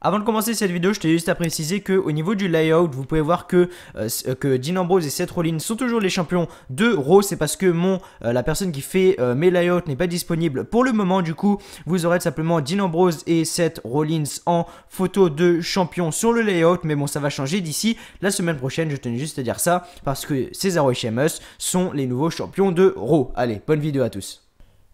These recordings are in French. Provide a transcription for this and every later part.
Avant de commencer cette vidéo, je t'ai juste à préciser qu'au niveau du layout, vous pouvez voir que Dean Ambrose et Seth Rollins sont toujours les champions de Raw. C'est parce que la personne qui fait mes layouts n'est pas disponible pour le moment. Du coup, vous aurez simplement Dean Ambrose et Seth Rollins en photo de champion sur le layout. Mais bon, ça va changer d'ici la semaine prochaine. Je tenais juste à dire ça parce que Cesaro et Sheamus sont les nouveaux champions de Raw. Allez, bonne vidéo à tous.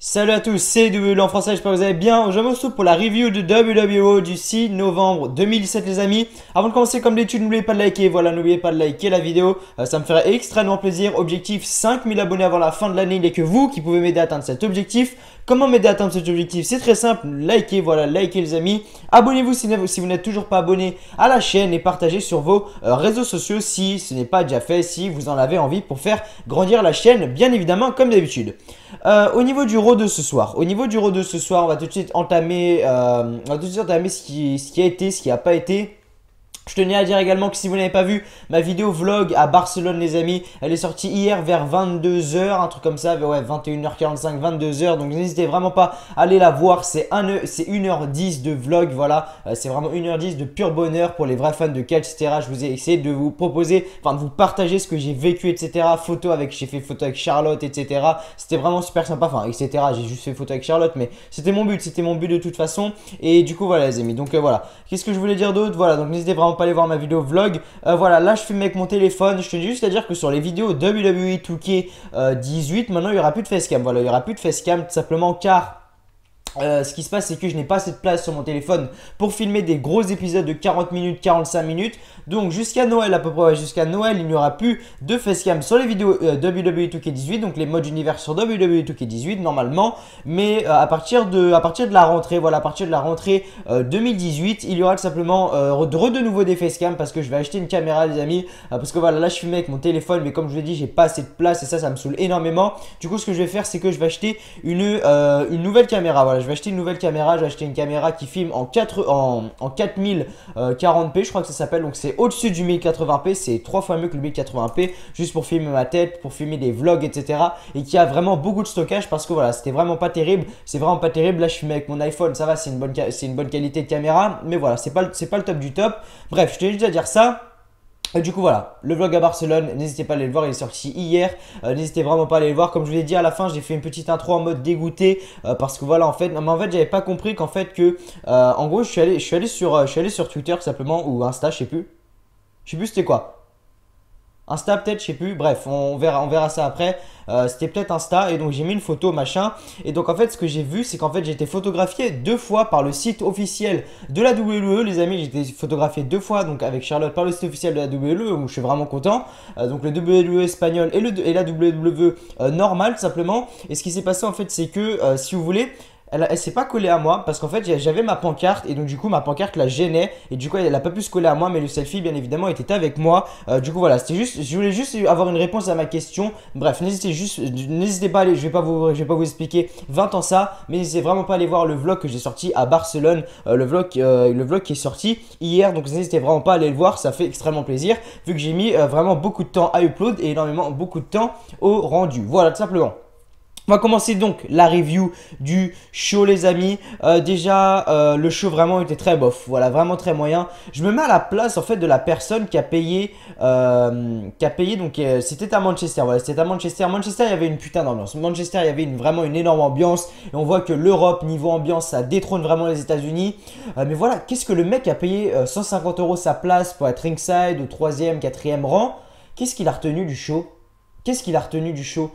Salut à tous, c'est WWE en français, j'espère que vous allez bien. Aujourd'hui on se retrouve pour la review de WWE du 6 novembre 2017 les amis. Avant de commencer comme d'habitude, n'oubliez pas de liker, voilà, n'oubliez pas de liker la vidéo, ça me ferait extrêmement plaisir. Objectif 5000 abonnés avant la fin de l'année, il n'est que vous qui pouvez m'aider à atteindre cet objectif. Comment m'aider à atteindre cet objectif? C'est très simple, likez, voilà, likez les amis. Abonnez-vous si vous n'êtes toujours pas abonné à la chaîne et partagez sur vos réseaux sociaux si ce n'est pas déjà fait, si vous en avez envie pour faire grandir la chaîne, bien évidemment comme d'habitude. Au niveau du Raw de ce soir, on va tout de suite entamer, ce qui a été, ce qui n'a pas été. Je tenais à dire également que si vous n'avez pas vu ma vidéo vlog à Barcelone les amis, elle est sortie hier vers 22h, un truc comme ça, ouais 21h45, 22h, donc n'hésitez vraiment pas à aller la voir, c'est 1h10 de vlog, voilà, c'est vraiment 1h10 de pur bonheur pour les vrais fans de catch, etc. Je vous ai essayé de vous proposer, enfin de vous partager ce que j'ai vécu, etc. J'ai fait photo avec Charlotte, etc. C'était vraiment super sympa, enfin etc. J'ai juste fait photo avec Charlotte, mais c'était mon but de toute façon, et du coup voilà les amis, donc voilà. Qu'est-ce que je voulais dire d'autre? Voilà, donc n'hésitez vraiment pas aller voir ma vidéo vlog. Voilà, là je filme avec mon téléphone. Je tenais juste à dire que sur les vidéos WWE 2K18, maintenant il n'y aura plus de facecam. Voilà, il n'y aura plus de facecam tout simplement car ce qui se passe, c'est que je n'ai pas assez de place sur mon téléphone pour filmer des gros épisodes de 40 minutes, 45 minutes. Donc jusqu'à Noël, à peu près, jusqu'à Noël, il n'y aura plus de facecam sur les vidéos WWE 2K18, donc les modes univers sur WWE 2K18 normalement. Mais à partir de la rentrée, voilà, à partir de la rentrée 2018, il y aura tout simplement de nouveau des facecam parce que je vais acheter une caméra, les amis. Parce que voilà, là je filmais avec mon téléphone, mais comme je vous l'ai dit, j'ai pas assez de place et ça me saoule énormément. Du coup, ce que je vais faire, c'est que je vais acheter une nouvelle caméra. Voilà, je vais acheter une nouvelle caméra. Je vais acheter une caméra qui filme en 4040p, je crois que ça s'appelle. Donc c'est au-dessus du 1080p, c'est 3 fois mieux que le 1080p, juste pour filmer ma tête, pour filmer des vlogs, etc. Et qui a vraiment beaucoup de stockage parce que voilà, c'était vraiment pas terrible. C'est vraiment pas terrible. Là, je filme avec mon iPhone, ça va, c'est une bonne qualité de caméra. Mais voilà, c'est pas le top du top. Bref, je tenais juste à dire ça. Et du coup voilà, le vlog à Barcelone, n'hésitez pas à aller le voir, il est sorti hier, n'hésitez vraiment pas à aller le voir. Comme je vous l'ai dit à la fin, j'ai fait une petite intro en mode dégoûté parce que voilà en fait, j'avais pas compris qu'en fait que en gros je suis allé sur Twitter tout simplement ou Insta, je sais plus c'était quoi. Insta peut-être, je sais plus, bref, on verra ça après. C'était peut-être Insta et donc j'ai mis une photo machin. Et donc en fait ce que j'ai vu c'est qu'en fait j'ai été photographié 2 fois par le site officiel de la WWE les amis. J'ai été photographié 2 fois donc avec Charlotte par le site officiel de la WWE où je suis vraiment content. Donc le WWE espagnol et la WWE normale simplement. Et ce qui s'est passé en fait c'est que si vous voulez elle s'est pas collée à moi parce qu'en fait j'avais ma pancarte et donc du coup ma pancarte la gênait et du coup elle a pas pu se coller à moi mais le selfie bien évidemment était avec moi. Du coup voilà, c'était juste, je voulais juste avoir une réponse à ma question. Bref, n'hésitez pas à aller, je vais pas vous expliquer 20 ans ça, mais n'hésitez vraiment pas à aller voir le vlog que j'ai sorti à Barcelone, le vlog qui est sorti hier, donc n'hésitez vraiment pas à aller le voir, ça fait extrêmement plaisir vu que j'ai mis vraiment beaucoup de temps à upload et énormément beaucoup de temps au rendu. Voilà tout simplement. On va commencer donc la review du show les amis. Déjà le show vraiment était très bof, voilà vraiment très moyen. Je me mets à la place en fait de la personne qui a payé donc c'était à Manchester, voilà c'était à Manchester. Manchester il y avait une putain d'ambiance, Manchester il y avait vraiment une énorme ambiance et on voit que l'Europe niveau ambiance ça détrône vraiment les États-Unis. Mais voilà, qu'est-ce que le mec a payé 150 € sa place pour être ringside au 3e, 4e rang? Qu'est-ce qu'il a retenu du show? Qu'est-ce qu'il a retenu du show?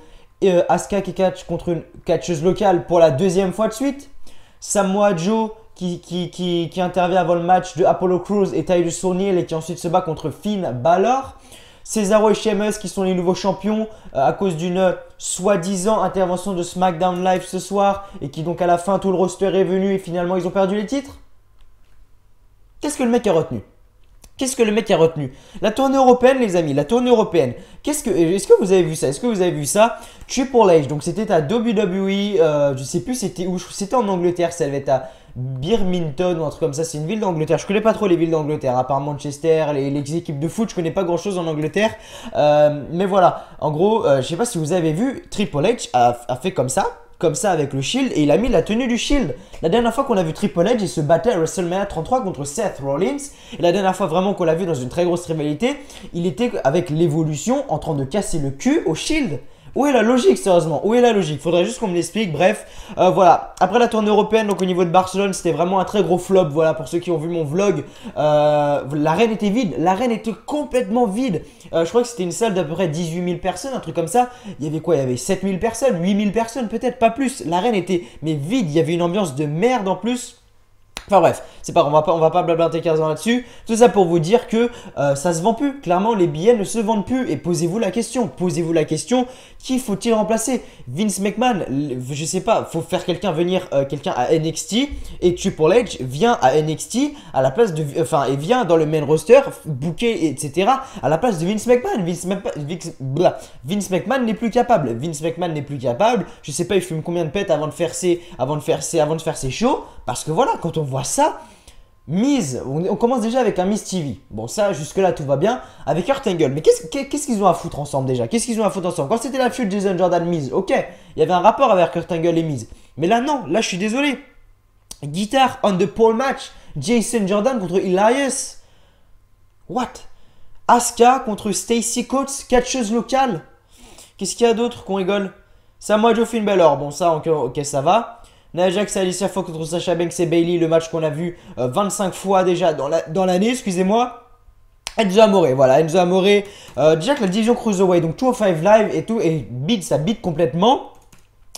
Asuka qui catch contre une catcheuse locale pour la 2e fois de suite. Samoa Joe qui intervient avant le match de Apollo Crews et Titus O'Neil et qui ensuite se bat contre Finn Balor. Cesaro et Sheamus qui sont les nouveaux champions à cause d'une soi-disant intervention de SmackDown Live ce soir et qui donc à la fin tout le roster est venu et finalement ils ont perdu les titres. Qu'est-ce que le mec a retenu? Qu'est-ce que le mec a retenu? La tournée européenne, les amis, la tournée européenne. Est-ce que vous avez vu ça? Est-ce que vous avez vu ça? Triple H, donc c'était à WWE, je sais plus c'était où, c'était en Angleterre, ça devait être à Birmingham ou un truc comme ça, c'est une ville d'Angleterre. Je connais pas trop les villes d'Angleterre, à part Manchester, les équipes de foot, je connais pas grand chose en Angleterre. Mais voilà, en gros, je sais pas si vous avez vu, Triple H a fait comme ça. comme ça avec le Shield et il a mis la tenue du Shield. La dernière fois qu'on a vu Triple H, il se battait à WrestleMania 33 contre Seth Rollins. Et la dernière fois vraiment qu'on l'a vu dans une très grosse rivalité, il était avec l'évolution en train de casser le cul au Shield. Où est la logique, sérieusement? Où est la logique? Faudrait juste qu'on me l'explique. Bref, voilà. Après la tournée européenne, donc au niveau de Barcelone, c'était vraiment un très gros flop. Voilà, pour ceux qui ont vu mon vlog, l'arène était vide. L'arène était complètement vide. Je crois que c'était une salle d'à peu près 18 000 personnes, un truc comme ça. Il y avait quoi? Il y avait 7 000 personnes, 8 000 personnes, peut-être pas plus. L'arène était mais vide. Il y avait une ambiance de merde en plus. Enfin bref, c'est pas grave, on va pas blablater 15 ans là-dessus. Tout ça pour vous dire que ça se vend plus. Clairement, les billets ne se vendent plus. Et posez-vous la question, qui faut-il remplacer? Vince McMahon, je sais pas, faut faire venir quelqu'un à NXT. Et Triple H vient à NXT à la place de, et vient dans le main roster, booké, etc. à la place de Vince McMahon. Vince McMahon n'est plus capable. Je sais pas, il fume combien de pets avant de faire ses shows. Parce que voilà, quand on voit ça, Miz, on commence déjà avec un Miz TV. Bon, ça, jusque-là, tout va bien. Avec Kurt Angle. Mais qu'est-ce qu'ils ont à foutre ensemble déjà? Quand c'était la feud Jason Jordan-Miz, ok, il y avait un rapport avec Kurt Angle et Miz. Mais là, non, là, je suis désolé. Guitar on the pole match. Jason Jordan contre Elias. What? Asuka contre Stacy Coates, catcheuse locale. Qu'est-ce qu'il y a d'autre qu'on rigole? Samoa Joe Finn Balor. Bon, ça, ok, ça va. Nia Jax et Alicia Fox contre Sasha Banks et Bayley, le match qu'on a vu 25 fois déjà dans l'année, excusez-moi. Enzo Amore, voilà, Enzo Amore. Déjà que la division Cruiserweight, donc 205 Live et tout, et ça bide complètement.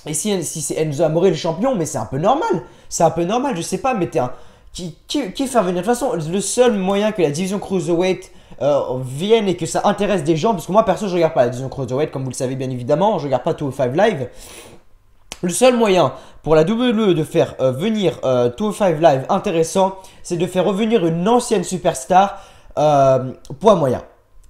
Et si c'est Enzo Amore le champion, mais c'est un peu normal. Je sais pas, mais qui fait revenir? De toute façon, le seul moyen que la division Cruiserweight vienne et que ça intéresse des gens, parce que moi perso je regarde pas la division Cruiserweight, comme vous le savez bien évidemment, je regarde pas 205 Live. Le seul moyen pour la WWE de faire venir 205 Live intéressant, c'est de faire revenir une ancienne superstar poids moyen.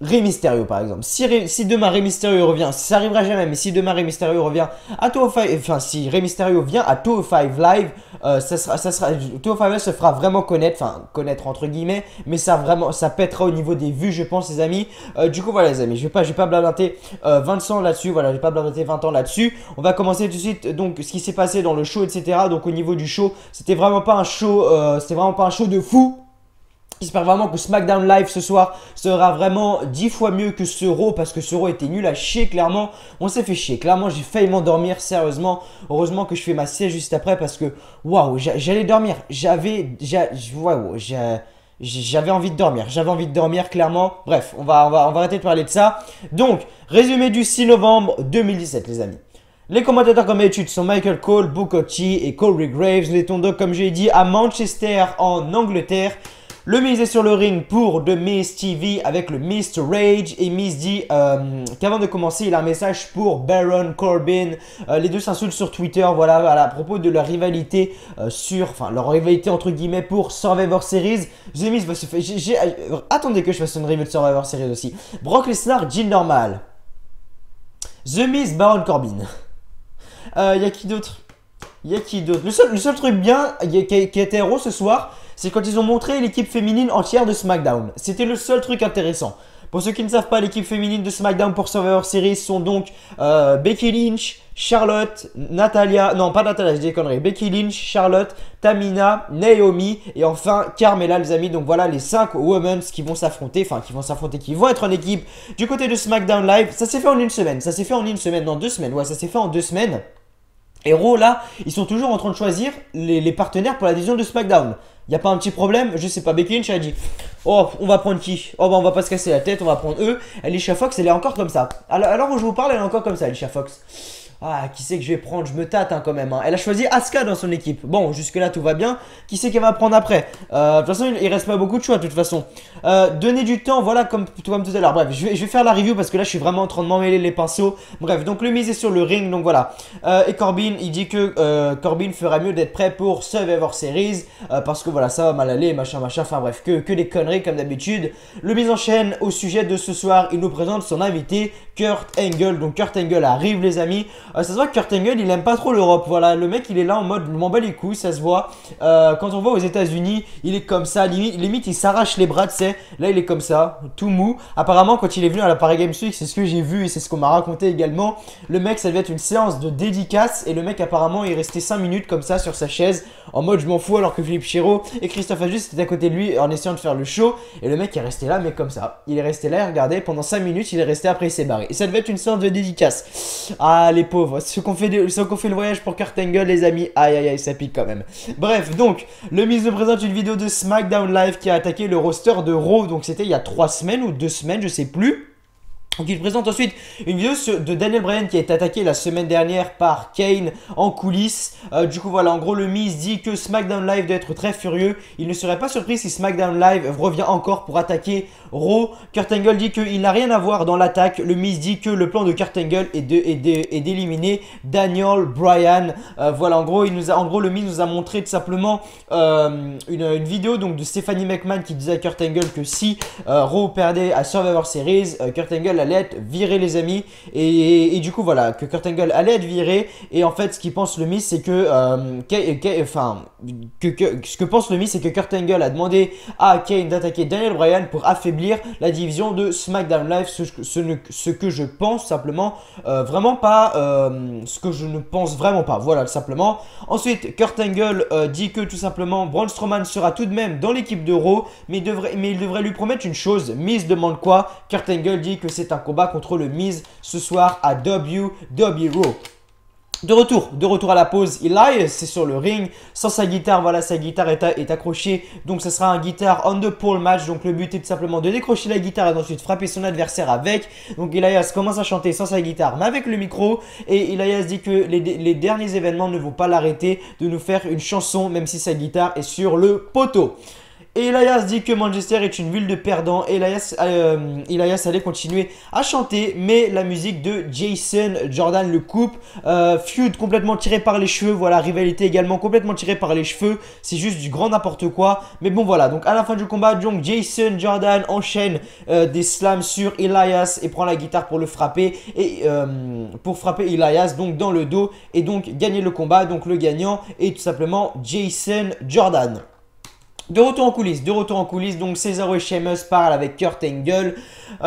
Rey Mysterio par exemple. Si demain Rey Mysterio revient, ça arrivera jamais, mais si demain Rey Mysterio revient à 205, enfin si Rey Mysterio vient à 205 Live, 205 Live se fera vraiment connaître, enfin connaître entre guillemets, mais ça pètera au niveau des vues, je pense les amis. Du coup voilà les amis, je vais pas blablater 20 ans là-dessus, voilà, je vais pas blablater 20 ans là-dessus. On va commencer tout de suite donc ce qui s'est passé dans le show, etc. Donc au niveau du show, c'était vraiment pas un show de fou. J'espère vraiment que SmackDown Live ce soir sera vraiment 10 fois mieux que ce Raw, parce que ce Raw était nul à chier, clairement. On s'est fait chier, clairement j'ai failli m'endormir, sérieusement. Heureusement que je fais ma sieste juste après parce que waouh, j'allais dormir. J'avais envie de dormir, clairement. Bref, on va arrêter de parler de ça. Donc, résumé du 6 novembre 2017 les amis. Les commentateurs comme d'habitude sont Michael Cole, Booker T et Corey Graves. Les donc comme j'ai dit à Manchester en Angleterre. Le Miz est sur le ring pour The Miz TV avec le Mr. Rage. Et Miz dit qu'avant de commencer, il a un message pour Baron Corbin. Les deux s'insultent sur Twitter, voilà, à propos de leur rivalité leur rivalité entre guillemets pour Survivor Series. The Miz va se faire... Attendez que je fasse une review de Survivor Series aussi. Brock Lesnar, Jill Normal. The Miz, Baron Corbin. Y a qui d'autre? Le seul truc bien qui a été héros ce soir, c'est quand ils ont montré l'équipe féminine entière de SmackDown. C'était le seul truc intéressant. Pour ceux qui ne savent pas, l'équipe féminine de SmackDown pour Survivor Series sont donc Becky Lynch, Charlotte, Natalia, non pas Natalia, je dis des conneries, Becky Lynch, Charlotte, Tamina, Naomi et enfin Carmella les amis. Donc voilà les 5 women qui vont s'affronter, qui vont être en équipe du côté de SmackDown Live. Ça s'est fait en une semaine, non 2 semaines, ouais ça s'est fait en 2 semaines. Et Raw là, ils sont toujours en train de choisir les partenaires pour la division de SmackDown. Y a pas un petit problème? Je sais pas. Becky Lynch a dit oh, on va prendre qui? Oh, bah on va pas se casser la tête, on va prendre eux. Alicia Fox, elle est encore comme ça. Alors où je vous parle, elle est encore comme ça, Alicia Fox. Ah, qui c'est que je vais prendre? Je me tâte quand même. Elle a choisi Asuka dans son équipe. Bon, jusque-là, tout va bien. Qui c'est qu'elle va prendre après? De toute façon, il reste pas beaucoup de choix, de toute façon. Donnez du temps, voilà, comme tout à l'heure. Bref, je vais faire la review parce que là, je suis vraiment en train de m'emmêler les pinceaux. Bref, donc le Miz est sur le ring, donc voilà. Et Corbin, il dit que Corbin ferait mieux d'être prêt pour Survivor Series. Parce que voilà, ça va mal aller, machin. Enfin bref, que des conneries comme d'habitude. Le Miz enchaîne au sujet de ce soir. Il nous présente son invité, Kurt Angle. Donc Kurt Angle arrive, les amis. ça se voit que Kurt Angle il aime pas trop l'Europe. Voilà, le mec il est là en mode je m'en bats les couilles, ça se voit. Quand on voit aux États-Unis, il est comme ça, limite il s'arrache les bras, tu sais. Là il est comme ça, tout mou. Apparemment, quand il est venu à la Paris Games Week, c'est ce que j'ai vu et c'est ce qu'on m'a raconté également. Le mec, ça devait être une séance de dédicace et le mec apparemment il est resté 5 minutes comme ça sur sa chaise en mode je m'en fous, alors que Philippe Chiro et Christophe Ajus étaient à côté de lui en essayant de faire le show et le mec est resté là mais comme ça. Il est resté là et regardez pendant 5 minutes, il est resté, après il s'est barré. Et ça devait être une séance de dédicace. Ah les pauvres, ceux qu'on fait le voyage pour Kurt Angle les amis, aïe aïe aïe ça pique quand même. Bref, donc le Miz nous présente une vidéo de SmackDown Live qui a attaqué le roster de Raw, donc c'était il y a 3 semaines ou 2 semaines, je sais plus. Donc il présente ensuite une vidéo de Daniel Bryan qui a été attaqué la semaine dernière par Kane en coulisses. Du coup voilà, en gros le Miz dit que SmackDown Live doit être très furieux. Il ne serait pas surpris si SmackDown Live revient encore pour attaquer Raw. Kurt Angle dit qu'il n'a rien à voir dans l'attaque. Le Miz dit que le plan de Kurt Angle est d'éliminer Daniel Bryan. Voilà, en gros le Miz nous a montré tout simplement une vidéo donc de Stephanie McMahon qui disait à Kurt Angle que si Raw perdait à Survivor Series, Kurt Angle allait être viré les amis et du coup voilà que Kurt Angle allait être viré et en fait ce qu'il pense le Miz c'est que ce que pense le Miz c'est que Kurt Angle a demandé à Kane d'attaquer Daniel Bryan pour affaiblir la division de SmackDown Live, ce que je pense simplement vraiment pas, ce que je ne pense vraiment pas, voilà tout simplement. Ensuite Kurt Angle dit que tout simplement Braun Strowman sera tout de même dans l'équipe de Raw mais il devrait lui promettre une chose. Miz demande quoi? Kurt Angle dit que c'est un combat contre le Miz ce soir à WWE Raw. De retour à la pause, Elias c'est sur le ring, sans sa guitare, voilà sa guitare est accrochée, donc ce sera un guitare on the pole match, donc le but est tout simplement de décrocher la guitare et ensuite frapper son adversaire avec. Donc Elias commence à chanter sans sa guitare mais avec le micro et Elias dit que les derniers événements ne vont pas l'arrêter de nous faire une chanson même si sa guitare est sur le poteau. Et Elias dit que Manchester est une ville de perdants. Elias allait continuer à chanter, mais la musique de Jason Jordan le coupe. Feud complètement tiré par les cheveux. Voilà, rivalité également complètement tirée par les cheveux. C'est juste du grand n'importe quoi. Mais bon, voilà. Donc, à la fin du combat, donc Jason Jordan enchaîne des slams sur Elias et prend la guitare pour le frapper. Et pour frapper Elias, donc dans le dos. Et donc, gagner le combat. Donc, le gagnant est tout simplement Jason Jordan. De retour en coulisses, donc Cesaro et Sheamus parlent avec Kurt Angle.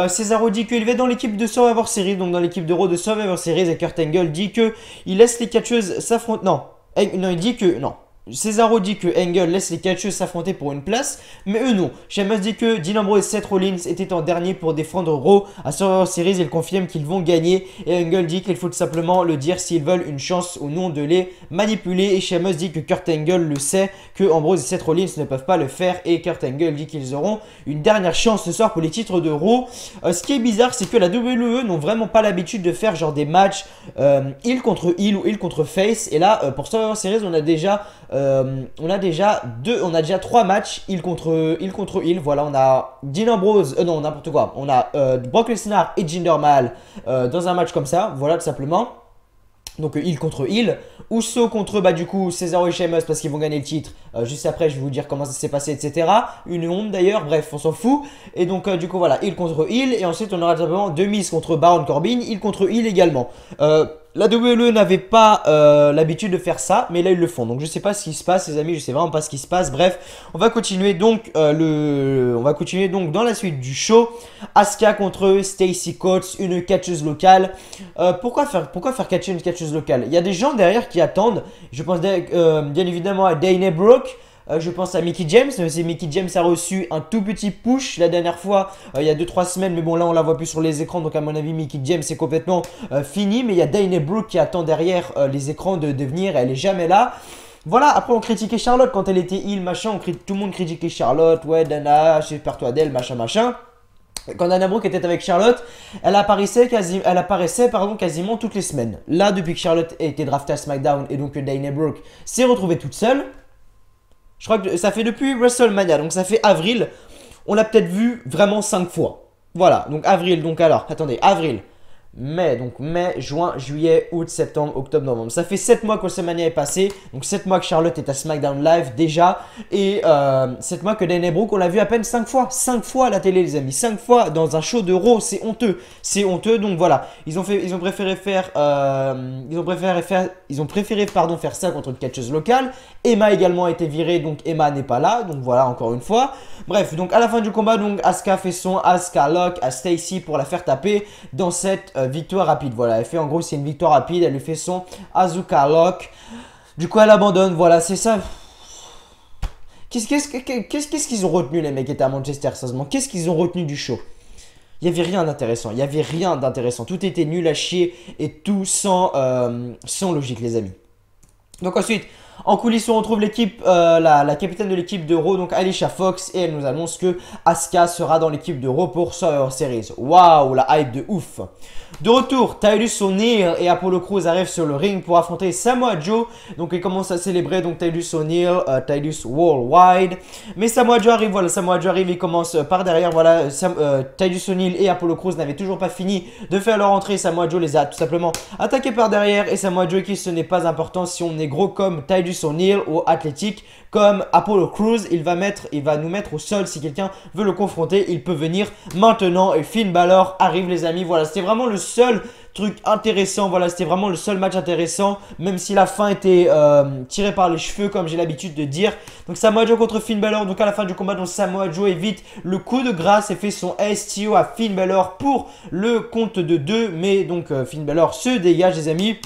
Cesaro dit qu'il va dans l'équipe de Survivor Series, donc dans l'équipe de Raw de Survivor Series, et Kurt Angle dit qu'il laisse les catcheuses s'affronter. Non, il dit que non. Cesaro dit que Angle laisse les catcheuses s'affronter pour une place, mais eux non. Sheamus dit que Dean Ambrose et Seth Rollins étaient en dernier pour défendre Raw à Survivor Series. Il confirme qu'ils vont gagner et Angle dit qu'il faut tout simplement le dire s'ils veulent une chance ou non de les manipuler. Et Sheamus dit que Kurt Angle le sait, que Ambrose et Seth Rollins ne peuvent pas le faire et Kurt Angle dit qu'ils auront une dernière chance ce soir pour les titres de Raw. Ce qui est bizarre, c'est que la WWE n'ont vraiment pas l'habitude de faire genre des matchs heel contre heel ou heel contre face. Et là, pour Survivor Series, on a déjà 3 matchs heel contre heel. Voilà, on a Dean Ambrose, non n'importe quoi. On a Brock Lesnar et Jinder Mahal dans un match comme ça. Voilà tout simplement. Donc heel contre heel. Uso contre du coup Cesaro et Sheamus parce qu'ils vont gagner le titre. Juste après je vais vous dire comment ça s'est passé etc. Une honte d'ailleurs, bref on s'en fout. Et donc du coup voilà, heel contre heel. Et ensuite on aura tout simplement The Miz contre Baron Corbin, heel contre heel également. La WWE n'avait pas l'habitude de faire ça, mais là ils le font. Donc je sais pas ce qui se passe les amis, je sais vraiment pas ce qui se passe. Bref, on va continuer donc dans la suite du show. Asuka contre Stacey Coates, une catcheuse locale. Pourquoi faire catcher une catcheuse locale? Il y a des gens derrière qui attendent. Je pense bien évidemment à Dana Brooke. Je pense à Mickie James, Mickie James a reçu un tout petit push la dernière fois, il y a 2-3 semaines, mais bon là on la voit plus sur les écrans, donc à mon avis Mickie James est complètement fini, mais il y a Dana Brooke qui attend derrière les écrans de venir, elle est jamais là. Voilà, après on critiquait Charlotte quand elle était heel, machin, tout le monde critiquait Charlotte, ouais Dana, sépare-toi d'elle, machin. Quand Dana Brooke était avec Charlotte, elle apparaissait quasiment toutes les semaines. Là, depuis que Charlotte a été draftée à SmackDown et donc que Dana Brooke s'est retrouvée toute seule, je crois que ça fait depuis WrestleMania, donc ça fait avril. On l'a peut-être vu vraiment 5 fois. Voilà, donc avril, donc alors, attendez, avril, mai. Donc mai, juin, juillet, août, septembre, octobre, novembre. Ça fait 7 mois que WrestleMania est passé. Donc 7 mois que Charlotte est à SmackDown Live déjà. Et 7 mois que Dana Brooke, on l'a vu à peine 5 fois. 5 fois à la télé les amis. 5 fois dans un show de Raw. C'est honteux. C'est honteux. Donc voilà. Ils ont préféré faire faire ça contre une catcheuse locale. Emma également a été virée. Donc Emma n'est pas là. Donc voilà encore une fois. Bref, donc à la fin du combat, donc Asuka fait son Asuka Lock à Stacy pour la faire taper dans cette victoire rapide. Voilà, elle fait en gros, c'est une victoire rapide. Elle lui fait son Asuka Lock. Du coup, elle abandonne. Voilà, c'est ça. Qu'est-ce qu'ils ont retenu, les mecs qui étaient à Manchester, sérieusement? Qu'est-ce qu'ils ont retenu du show? Il n'y avait rien d'intéressant. Il n'y avait rien d'intéressant. Tout était nul à chier et tout sans logique, les amis. Donc ensuite, en coulisses, on retrouve l'équipe, la capitaine de l'équipe de Raw, donc Alicia Fox, et elle nous annonce que Asuka sera dans l'équipe de Raw pour Survivor Series. Waouh, la hype de ouf. De retour, Titus O'Neil et Apollo Crews arrivent sur le ring pour affronter Samoa Joe. Donc ils commencent à célébrer donc Titus O'Neil, Titus Worldwide. Mais Samoa Joe arrive, voilà, Samoa Joe arrive, il commence par derrière, voilà, Titus O'Neil et Apollo Crews n'avaient toujours pas fini de faire leur entrée. Samoa Joe les a tout simplement attaqués par derrière et Samoa Joe qui ce n'est pas important si on est gros comme Titus O'Neil ou athlétique comme Apollo Crews, il va nous mettre au sol si quelqu'un veut le confronter, il peut venir maintenant et Finn Balor arrive les amis. Voilà, c'était vraiment le seul truc intéressant, voilà, c'était vraiment le seul match intéressant, même si la fin était tirée par les cheveux comme j'ai l'habitude de dire. Donc Samoa Joe contre Finn Balor, donc à la fin du combat, donc Samoa Joe évite le coup de grâce et fait son STO à Finn Balor pour le compte de 2, mais donc Finn Balor se dégage les amis.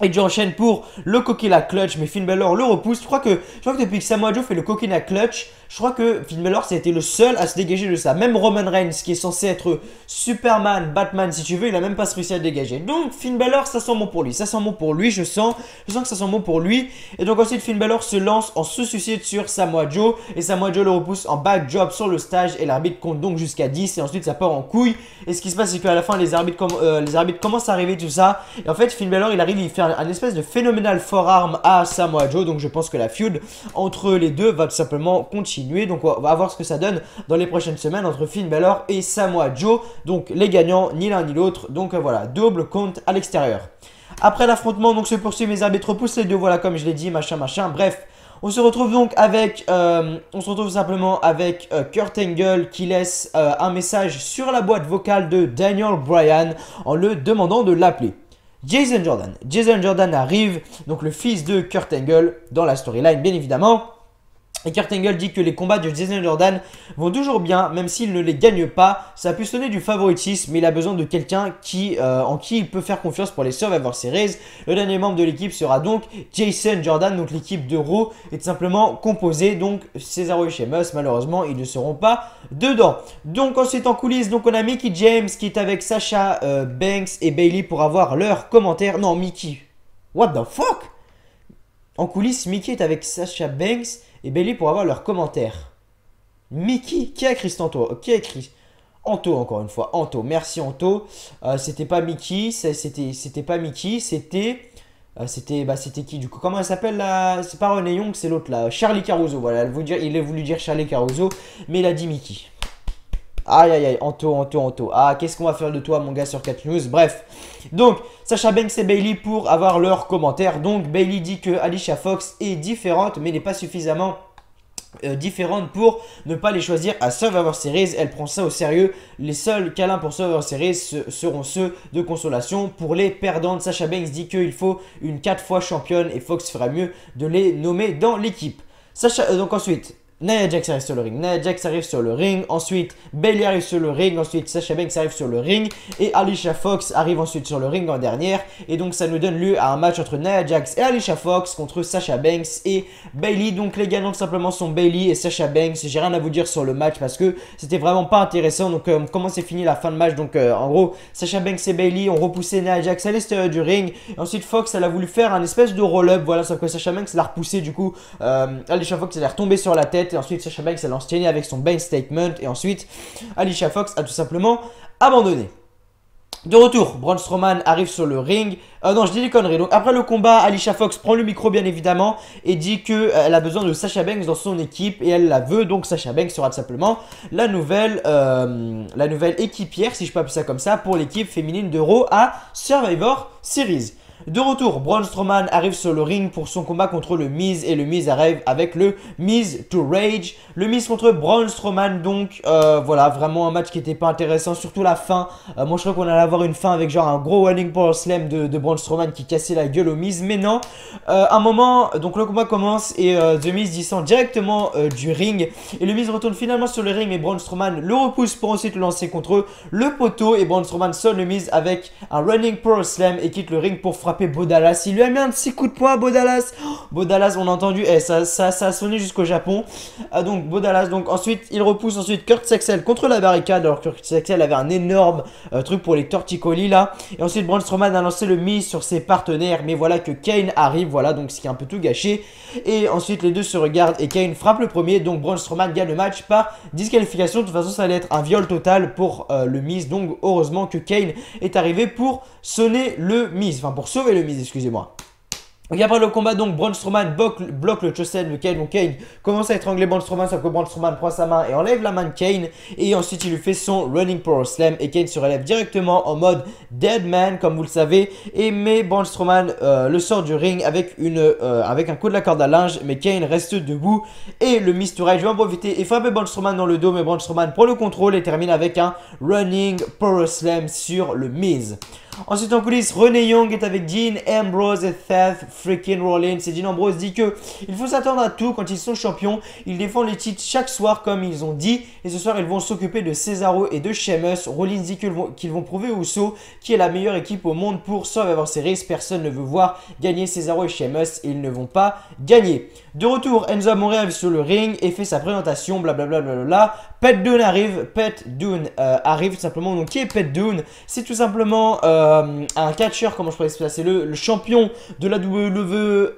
Et Joe enchaîne pour le coquina clutch, mais Finn Balor le repousse. Je crois que depuis que Samoa Joe fait le coquina clutch, je crois que Finn Balor, ça a été le seul à se dégager de ça. Même Roman Reigns, qui est censé être Superman, Batman, si tu veux, il a même pas réussi à le dégager. Donc Finn Balor, ça sent bon pour lui. Ça sent bon pour lui, je sens que ça sent bon pour lui. Et donc ensuite, Finn Balor se lance en sous-suicide sur Samoa Joe. Et Samoa Joe le repousse en backdrop sur le stage. Et l'arbitre compte donc jusqu'à 10. Et ensuite, ça part en couille. Et ce qui se passe, c'est qu'à la fin, les arbitres commencent à arriver, tout ça. Et en fait, Finn Balor, il arrive, il fait un espèce de phénoménal forearm à Samoa Joe. Donc je pense que la feud entre les deux va tout simplement continuer. Donc on va voir ce que ça donne dans les prochaines semaines entre Finn Balor et Samoa Joe. Donc les gagnants, ni l'un ni l'autre. Donc voilà, double compte à l'extérieur. Après l'affrontement, donc se poursuit, mes arbitres repoussent les deux. Voilà, comme je l'ai dit, machin. Bref. On se retrouve donc avec, simplement avec Kurt Angle qui laisse un message sur la boîte vocale de Daniel Bryan en le demandant de l'appeler. Jason Jordan arrive, donc le fils de Kurt Angle dans la storyline bien évidemment. Et Kurt Angle dit que les combats de Jason Jordan vont toujours bien, même s'il ne les gagne pas. Ça a pu sonner du favoritisme, mais il a besoin de quelqu'un en qui il peut faire confiance pour les Survivor Series. Le dernier membre de l'équipe sera donc Jason Jordan. Donc l'équipe de Raw est simplement composée. Donc Cesaro et Sheamus, malheureusement, ils ne seront pas dedans. Donc ensuite en coulisses, donc on a Mickie James qui est avec Sasha Banks et Bayley pour avoir leurs commentaires. Non, Mickie. What the fuck? En coulisses, Mickie est avec Sasha Banks et Bayley pour avoir leurs commentaires. Mickie, qui a écrit cet Anto? Qui a écrit Anto, encore une fois. Anto, merci Anto. C'était pas Mickie, c'était pas Mickie, c'était qui du coup? Comment elle s'appelle là? C'est pas Renee Young, c'est l'autre là. Charlie Caruso, voilà. Il a voulu dire Charlie Caruso, mais il a dit Mickie. Aïe aïe aïe, Anto. Ah, qu'est-ce qu'on va faire de toi, mon gars, sur 4 News? Bref. Donc, Sasha Banks et Bayley pour avoir leurs commentaires. Donc, Bayley dit que Alicia Fox est différente, mais n'est pas suffisamment différente pour ne pas les choisir à Survivor Series. Elle prend ça au sérieux. Les seuls câlins pour Survivor Series seront ceux de consolation pour les perdantes. Sasha Banks dit qu'il faut une 4 fois championne et Fox fera mieux de les nommer dans l'équipe. Donc ensuite, Nia Jax arrive sur le ring. Nia Jax arrive sur le ring. Ensuite, Bayley arrive sur le ring. Ensuite, Sasha Banks arrive sur le ring. Et Alicia Fox arrive ensuite sur le ring en dernière. Et donc, ça nous donne lieu à un match entre Nia Jax et Alicia Fox contre Sasha Banks et Bayley. Donc, les gagnants simplement sont Bayley et Sasha Banks. J'ai rien à vous dire sur le match parce que c'était vraiment pas intéressant. Donc, comment c'est fini la fin de match? Donc, en gros, Sasha Banks et Bayley ont repoussé Nia Jax à l'extérieur du ring. Et ensuite, Fox, elle a voulu faire un espèce de roll-up. Voilà, sauf que Sasha Banks l'a repoussé. Du coup, Alicia Fox, elle est retombée sur la tête. Et ensuite, Sasha Banks, elle a enchaîné avec son Bane Statement. Et ensuite, Alicia Fox a tout simplement abandonné. De retour, Braun Strowman arrive sur le ring. Non, je dis des conneries. Donc après le combat, Alicia Fox prend le micro bien évidemment et dit que elle a besoin de Sasha Banks dans son équipe et elle la veut. Donc Sasha Banks sera tout simplement la nouvelle équipière, si je peux appeler ça comme ça, pour l'équipe féminine de Raw à Survivor Series. De retour, Braun Strowman arrive sur le ring pour son combat contre le Miz et le Miz arrive avec le Miz to Rage. Le Miz contre Braun Strowman, donc voilà, vraiment un match qui était pas intéressant, surtout la fin. Moi je crois qu'on allait avoir une fin avec genre un gros running power slam de Braun Strowman qui cassait la gueule au Miz, mais non. Un moment, donc le combat commence et The Miz descend directement du ring et le Miz retourne finalement sur le ring mais Braun Strowman le repousse pour ensuite le lancer contre le poteau et Braun Strowman sonne le Miz avec un running power slam et quitte le ring pour frapper Bo Dallas. Il lui a mis un petit coup de poing à Bo Dallas. Bo Dallas, on a entendu, ça a sonné jusqu'au Japon. Donc Bo Dallas, donc ensuite il repousse ensuite Kurt Saxel contre la barricade. Alors Kurt Saxel avait un énorme truc pour les torticolis là. Et ensuite Braun Strowman a lancé le Miz sur ses partenaires. Mais voilà que Kane arrive, voilà, donc ce qui est un peu tout gâché. Et ensuite les deux se regardent et Kane frappe le premier. Donc Braun Strowman gagne le match par disqualification. De toute façon ça allait être un viol total pour le Miz. Donc heureusement que Kane est arrivé pour sonner le Miz. Enfin pour sauver le Miz, excusez-moi. Et après le combat, donc Braun Strowman bloque le Chosen de Kane. Donc Kane commence à étrangler Braun Strowman, sauf que Braun Strowman prend sa main et enlève la main de Kane. Et ensuite il lui fait son running power slam. Et Kane se relève directement en mode dead man, comme vous le savez. Et met Braun Strowman le sort du ring avec un coup de la corde à linge. Mais Kane reste debout. Et le Miz to Rage va en profiter et frapper Braun Strowman dans le dos. Mais Braun Strowman prend le contrôle et termine avec un running power slam sur le Miz. Ensuite en coulisses, Renee Young est avec Dean Ambrose et Seth freaking Rollins. Et Dean Ambrose dit que il faut s'attendre à tout quand ils sont champions. Ils défendent les titres chaque soir comme ils ont dit. Et ce soir ils vont s'occuper de Cesaro et de Sheamus. Rollins dit qu'ils vont prouver aux Usos qui est la meilleure équipe au monde pour Survivor Series. Personne ne veut voir gagner Cesaro et Sheamus et ils ne vont pas gagner. De retour, Enzo Amore arrive sur le ring et fait sa présentation, blablabla. Pete Dunne arrive, arrive tout simplement. Donc qui est Pete Dunne? C'est tout simplement un catcheur, comment je pourrais expliquer ça, c'est le champion de la WWE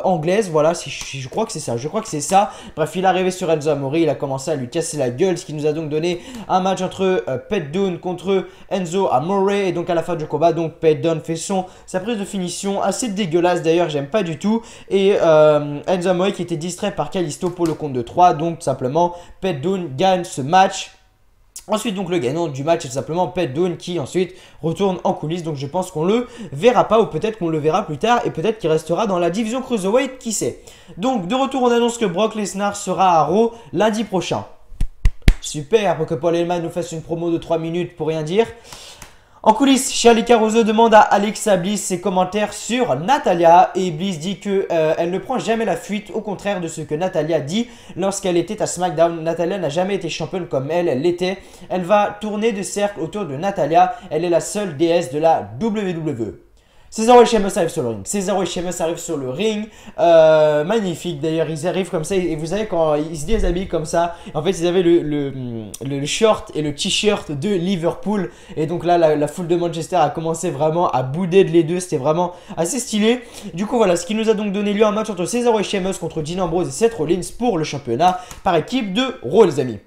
anglaise, voilà, je crois que c'est ça, Bref, il est arrivé sur Enzo Amore, il a commencé à lui casser la gueule, ce qui nous a donc donné un match entre Pete Dunne contre Enzo Amore, et donc à la fin du combat, donc Pete Dunne fait sa prise de finition, assez dégueulasse d'ailleurs, j'aime pas du tout, et Enzo Amore qui était distrait par Kalisto pour le compte de 3, donc tout simplement, Pete Dunne gagne ce match. Ensuite donc le gagnant du match est tout simplement Pete Dunne qui ensuite retourne en coulisses. Donc je pense qu'on le verra pas ou peut-être qu'on le verra plus tard et peut-être qu'il restera dans la division Cruiserweight, qui sait. Donc de retour on annonce que Brock Lesnar sera à Raw lundi prochain. Super, pour que Paul Heyman nous fasse une promo de 3 minutes pour rien dire. En coulisses, Shirley Caruso demande à Alexa Bliss ses commentaires sur Natalya et Bliss dit qu'elle ne prend jamais la fuite, au contraire de ce que Natalya dit lorsqu'elle était à SmackDown. Natalya n'a jamais été championne comme elle l'était. Elle va tourner de cercle autour de Natalya, elle est la seule déesse de la WWE. Cesaro et Sheamus arrivent sur le ring. Magnifique d'ailleurs, ils arrivent comme ça et vous savez quand ils se déshabillent comme ça, en fait ils avaient le short et le t-shirt de Liverpool et donc là la foule de Manchester a commencé vraiment à bouder de les deux, c'était vraiment assez stylé. Du coup voilà, ce qui nous a donc donné lieu à un match entre Cesaro et Sheamus contre Dean Ambrose et Seth Rollins pour le championnat par équipe de Raw, les amis.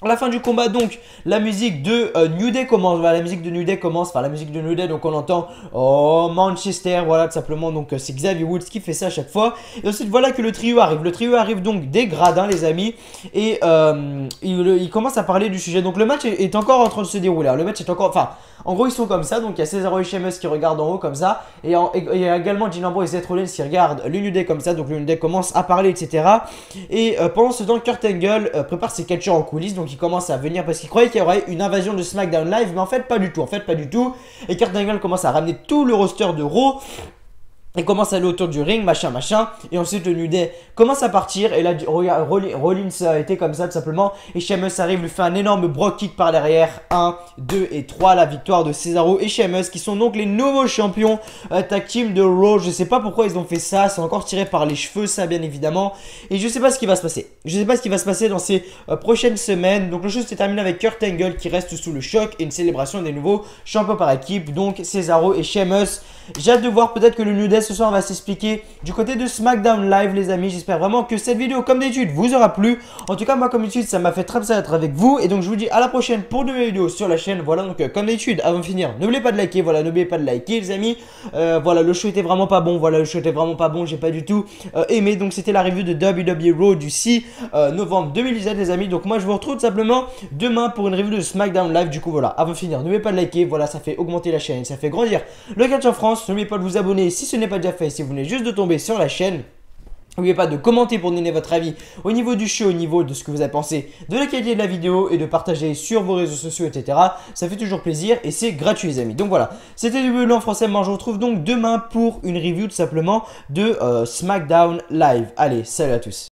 À la fin du combat, donc, la musique de New Day commence. Voilà, la musique de New Day commence. Enfin, la musique de New Day, donc on entend oh, Manchester. Voilà, tout simplement. Donc, c'est Xavier Woods qui fait ça à chaque fois. Et ensuite, voilà que le trio arrive. Le trio arrive donc des gradins, les amis. Et il commence à parler du sujet. Donc, le match est encore en train de se dérouler. Alors, le match est encore. Enfin, en gros, ils sont comme ça. Donc, il y a Cesaro et Sheamus qui regardent en haut comme ça. Et il y a également Dean Ambrose et Seth Rollins qui regardent le New Day comme ça. Donc, le New Day commence à parler, etc. Et pendant ce temps, Kurt Angle prépare ses catcheurs en coulisses. Donc, il commence à venir parce qu'il croyait qu'il y aurait une invasion de SmackDown Live. Mais en fait, pas du tout. Et Kurt Angle commence à ramener tout le roster de Raw. Et commence à aller autour du ring, machin. Et ensuite le New Day commence à partir. Et là, Rollins a été comme ça tout simplement. Et Sheamus arrive, lui fait un énorme Brock kick par derrière. 1, 2 et 3. La victoire de Cesaro et Sheamus qui sont donc les nouveaux champions tag team de Raw. Je sais pas pourquoi ils ont fait ça. C'est encore tiré par les cheveux, ça, bien évidemment. Et je sais pas ce qui va se passer. Dans ces prochaines semaines. Donc le show se termine avec Kurt Angle qui reste sous le choc. Et une célébration des nouveaux champions par équipe. Donc Cesaro et Sheamus. J'ai hâte de voir peut-être que le New Day Là ce soir on va s'expliquer du côté de SmackDown Live les amis. J'espère vraiment que cette vidéo comme d'habitude vous aura plu. En tout cas moi comme d'habitude ça m'a fait très plaisir d'être avec vous. Et donc je vous dis à la prochaine pour de nouvelles vidéos sur la chaîne. Voilà donc comme d'habitude avant de finir n'oubliez pas de liker. Voilà n'oubliez pas de liker les amis. Voilà le show était vraiment pas bon. Voilà le show était vraiment pas bon. J'ai pas du tout aimé. Donc c'était la review de WWE Raw du 6 novembre 2017 les amis. Donc moi je vous retrouve tout simplement demain pour une review de SmackDown Live. Du coup voilà avant de finir n'oubliez pas de liker. Voilà ça fait augmenter la chaîne. Ça fait grandir le catch en France. N'oubliez pas de vous abonner si ce n'est pas déjà fait. Si vous venez juste de tomber sur la chaîne. N'oubliez pas de commenter pour donner votre avis au niveau du show, au niveau de ce que vous avez pensé de la qualité de la vidéo et de partager sur vos réseaux sociaux, etc. Ça fait toujours plaisir et c'est gratuit les amis. Donc voilà, c'était du en français. Moi je vous retrouve donc demain pour une review tout simplement de SmackDown Live. Allez, salut à tous.